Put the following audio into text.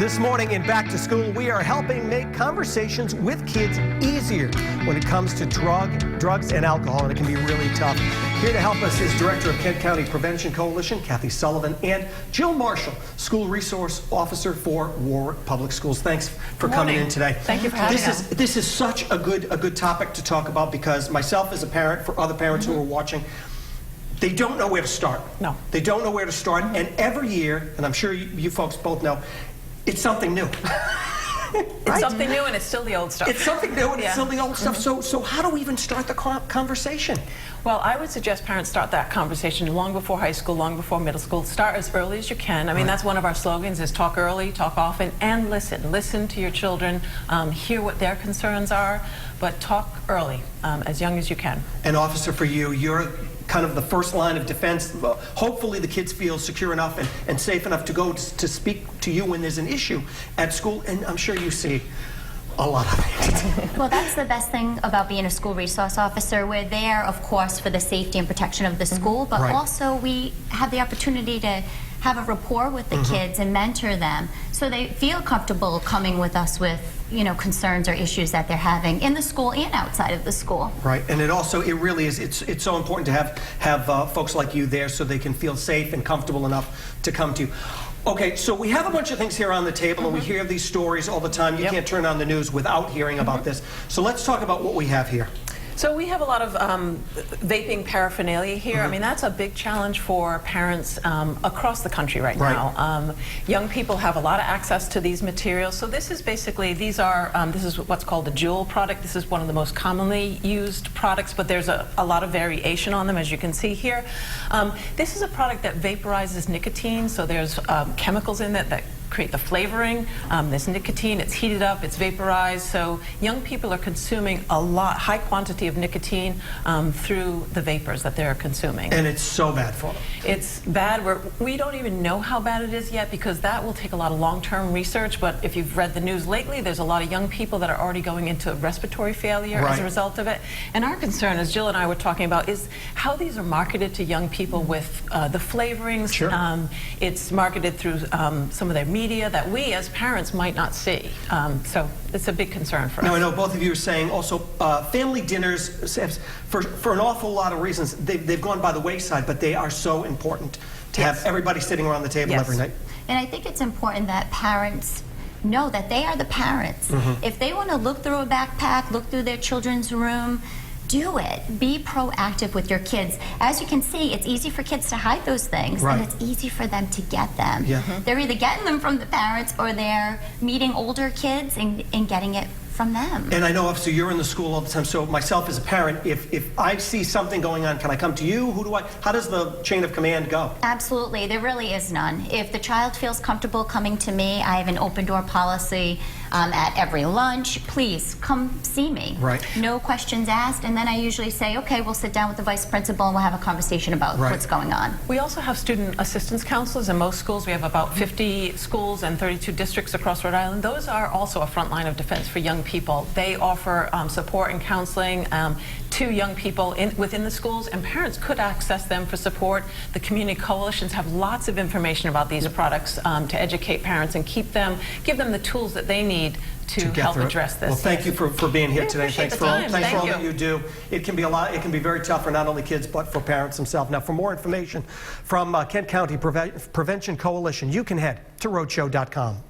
This morning in Back to School, we are helping make conversations with kids easier when it comes to drugs and alcohol, and it can be really tough. Here to help us is Director of Kent County Prevention Coalition, Kathy Sullivan, and Jill Marshall, School Resource Officer for Warwick Public Schools. Thanks for coming in today. Thank you for having us. This is such a good topic to talk about, because myself as a parent, for other parents who are watching, they don't know where to start. No. They don't know where to start, and every year, and I'm sure you folks both know, it's something new. It's something new, and it's still the old stuff. It's something new, and it's still the old stuff. So how do we even start the conversation? Well, I would suggest parents start that conversation long before high school, long before middle school. Start as early as you can. I mean, that's one of our slogans, is talk early, talk often, and listen. Listen to your children, hear what their concerns are, but talk early, as young as you can. And officer, for you, you're kind of the first line of defense. Hopefully the kids feel secure enough and safe enough to go to speak to you when there's an issue at school, and I'm sure you see a lot of it. Well, that's the best thing about being a school resource officer. We're there, of course, for the safety and protection of the school, but also we have the opportunity to have a rapport with the kids and mentor them so they feel comfortable coming with us with, you know, concerns or issues that they're having in the school and outside of the school. Right, and it really is, it's so important to have folks like you there so they can feel safe and comfortable enough to come to you. Okay, so we have a bunch of things here on the table, and we hear these stories all the time. You can't turn on the news without hearing about this. So let's talk about what we have here. So we have a lot of vaping paraphernalia here. I mean, that's a big challenge for parents across the country right now. Young people have a lot of access to these materials. So this is basically, this is what's called a Juul product. This is one of the most commonly used products, but there's a lot of variation on them, as you can see here. This is a product that vaporizes nicotine, so there's chemicals in it that create the flavoring. There's nicotine, it's heated up, it's vaporized, so young people are consuming high quantity of nicotine through the vapors that they're consuming. And it's so bad for them. It's bad. We don't even know how bad it is yet, because that will take a lot of long-term research, but if you've read the news lately, there's a lot of young people that are already going into respiratory failure as a result of it. And our concern, as Jill and I were talking about, is how these are marketed to young people with the flavorings. It's marketed through some of their media that we as parents might not see. So it's a big concern for us. Now, I know both of you are saying also family dinners, for an awful lot of reasons, they've gone by the wayside, but they are so important to have everybody sitting around the table every night. And I think it's important that parents know that they are the parents. If they want to look through a backpack, look through their children's room, do it. Be proactive with your kids. As you can see, it's easy for kids to hide those things, and it's easy for them to get them. They're either getting them from the parents, or they're meeting older kids and getting it from them. And I know, officer, you're in the school all the time, so myself as a parent, if I see something going on, can I come to you? How does the chain of command go? Absolutely, there really is none. If the child feels comfortable coming to me, I have an open door policy at every lunch. Please come see me. No questions asked, and then I usually say, okay, we'll sit down with the vice principal and we'll have a conversation about what's going on. We also have student assistance counselors in most schools. We have about 50 schools and 32 districts across Rhode Island. Those are also a front line of defense for young people. They offer support and counseling to young people within the schools, and parents could access them for support. The community coalitions have lots of information about these products to educate parents and give them the tools that they need to help address this. Well, thank you for being here today. Thanks for all that you do. It can be it can be very tough for not only kids but for parents themselves. Now, for more information from Kent County Prevention Coalition, you can head to roadshow.com.